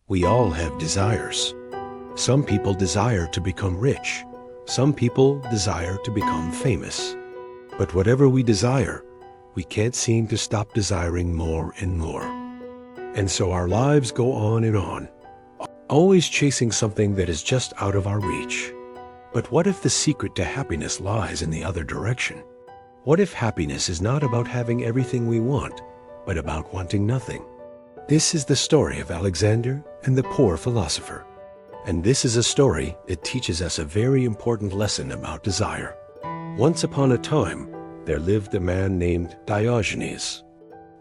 We all have desires. Some people desire to become rich. Some people desire to become famous. But whatever we desire, we can't seem to stop desiring more and more. And so our lives go on, always chasing something that is just out of our reach. But what if the secret to happiness lies in the other direction? What if happiness is not about having everything we want, but about wanting nothing? This is the story of Alexander and the poor philosopher. And this is a story that teaches us a very important lesson about desire. Once upon a time, there lived a man named Diogenes.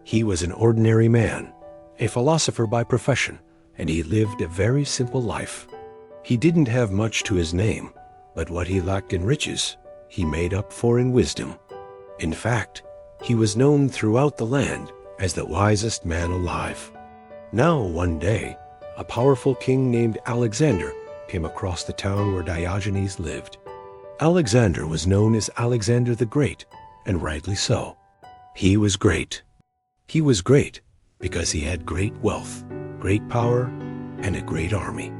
He was an ordinary man, a philosopher by profession, and he lived a very simple life. He didn't have much to his name, but what he lacked in riches, he made up for in wisdom. In fact, he was known throughout the land as the wisest man alive. Now, one day, a powerful king named Alexander came across the town where Diogenes lived. Alexander was known as Alexander the Great, and rightly so. He was great. He was great because he had great wealth, great power, and a great army.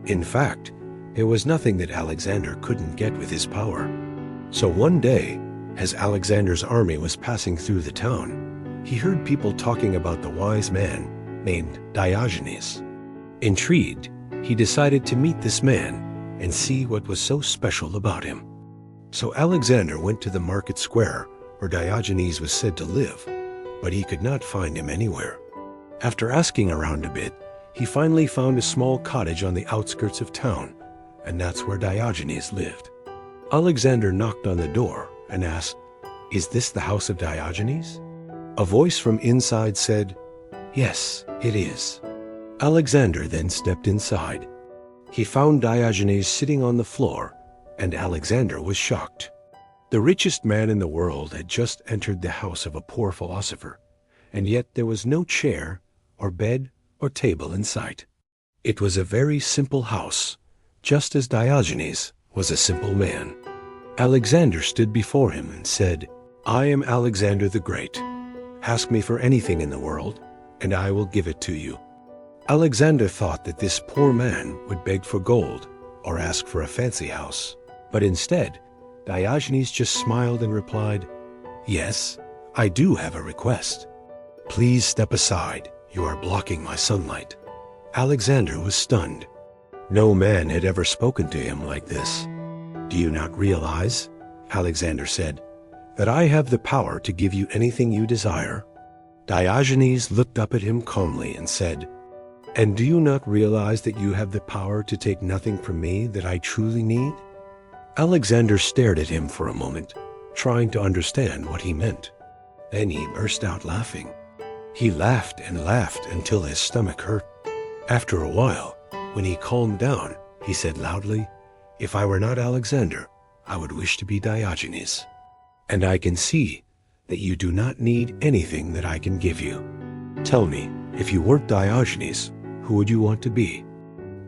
In fact, there was nothing that Alexander couldn't get with his power. So one day, as Alexander's army was passing through the town, he heard people talking about the wise man named Diogenes. Intrigued, he decided to meet this man and see what was so special about him. So Alexander went to the market square where Diogenes was said to live, but he could not find him anywhere. After asking around a bit, he finally found a small cottage on the outskirts of town, and that's where Diogenes lived. Alexander knocked on the door and asked, "Is this the house of Diogenes?" A voice from inside said, "Yes, it is." Alexander then stepped inside. He found Diogenes sitting on the floor, and Alexander was shocked. The richest man in the world had just entered the house of a poor philosopher, and yet there was no chair or bed or table in sight. It was a very simple house, just as Diogenes was a simple man. Alexander stood before him and said, "I am Alexander the Great. Ask me for anything in the world, and I will give it to you." Alexander thought that this poor man would beg for gold or ask for a fancy house. But instead, Diogenes just smiled and replied, "Yes, I do have a request. Please step aside. You are blocking my sunlight." Alexander was stunned. No man had ever spoken to him like this. "Do you not realize," Alexander said, "that I have the power to give you anything you desire?" Diogenes looked up at him calmly and said, "And do you not realize that you have the power to take nothing from me that I truly need?" Alexander stared at him for a moment, trying to understand what he meant. Then he burst out laughing. He laughed and laughed until his stomach hurt. After a while, when he calmed down, he said loudly, "If I were not Alexander, I would wish to be Diogenes. And I can see that you do not need anything that I can give you. Tell me, if you weren't Diogenes, who would you want to be?"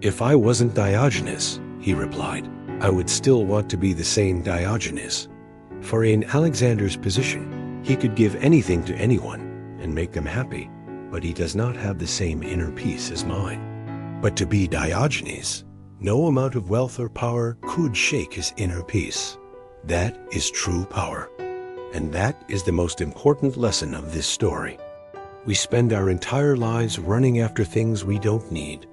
"If I wasn't Diogenes," he replied, "I would still want to be the same Diogenes. For in Alexander's position, he could give anything to anyone and make them happy, but he does not have the same inner peace as mine. But to be Diogenes, no amount of wealth or power could shake his inner peace. That is true power. And that is the most important lesson of this story. We spend our entire lives running after things we don't need,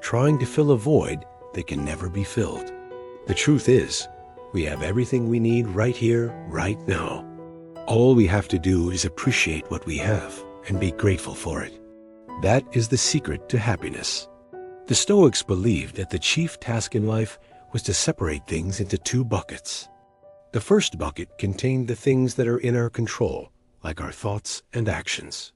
trying to fill a void that can never be filled. The truth is, we have everything we need right here, right now. All we have to do is appreciate what we have and be grateful for it. That is the secret to happiness. The Stoics believed that the chief task in life was to separate things into two buckets. The first bucket contained the things that are in our control, like our thoughts and actions.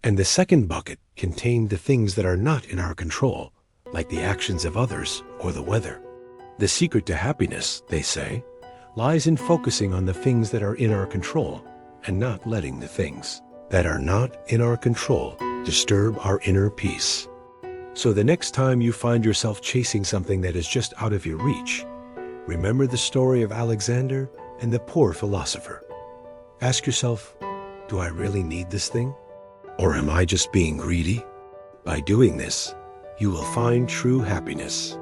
And the second bucket contained the things that are not in our control, like the actions of others or the weather. The secret to happiness, they say, lies in focusing on the things that are in our control and not letting the things that are not in our control disturb our inner peace. So the next time you find yourself chasing something that is just out of your reach, remember the story of Alexander and the poor philosopher. Ask yourself, do I really need this thing? Or am I just being greedy? By doing this, you will find true happiness.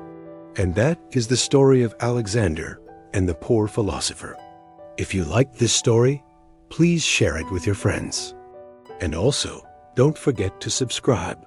And that is the story of Alexander and the poor philosopher. If you liked this story, please share it with your friends. And also, don't forget to subscribe.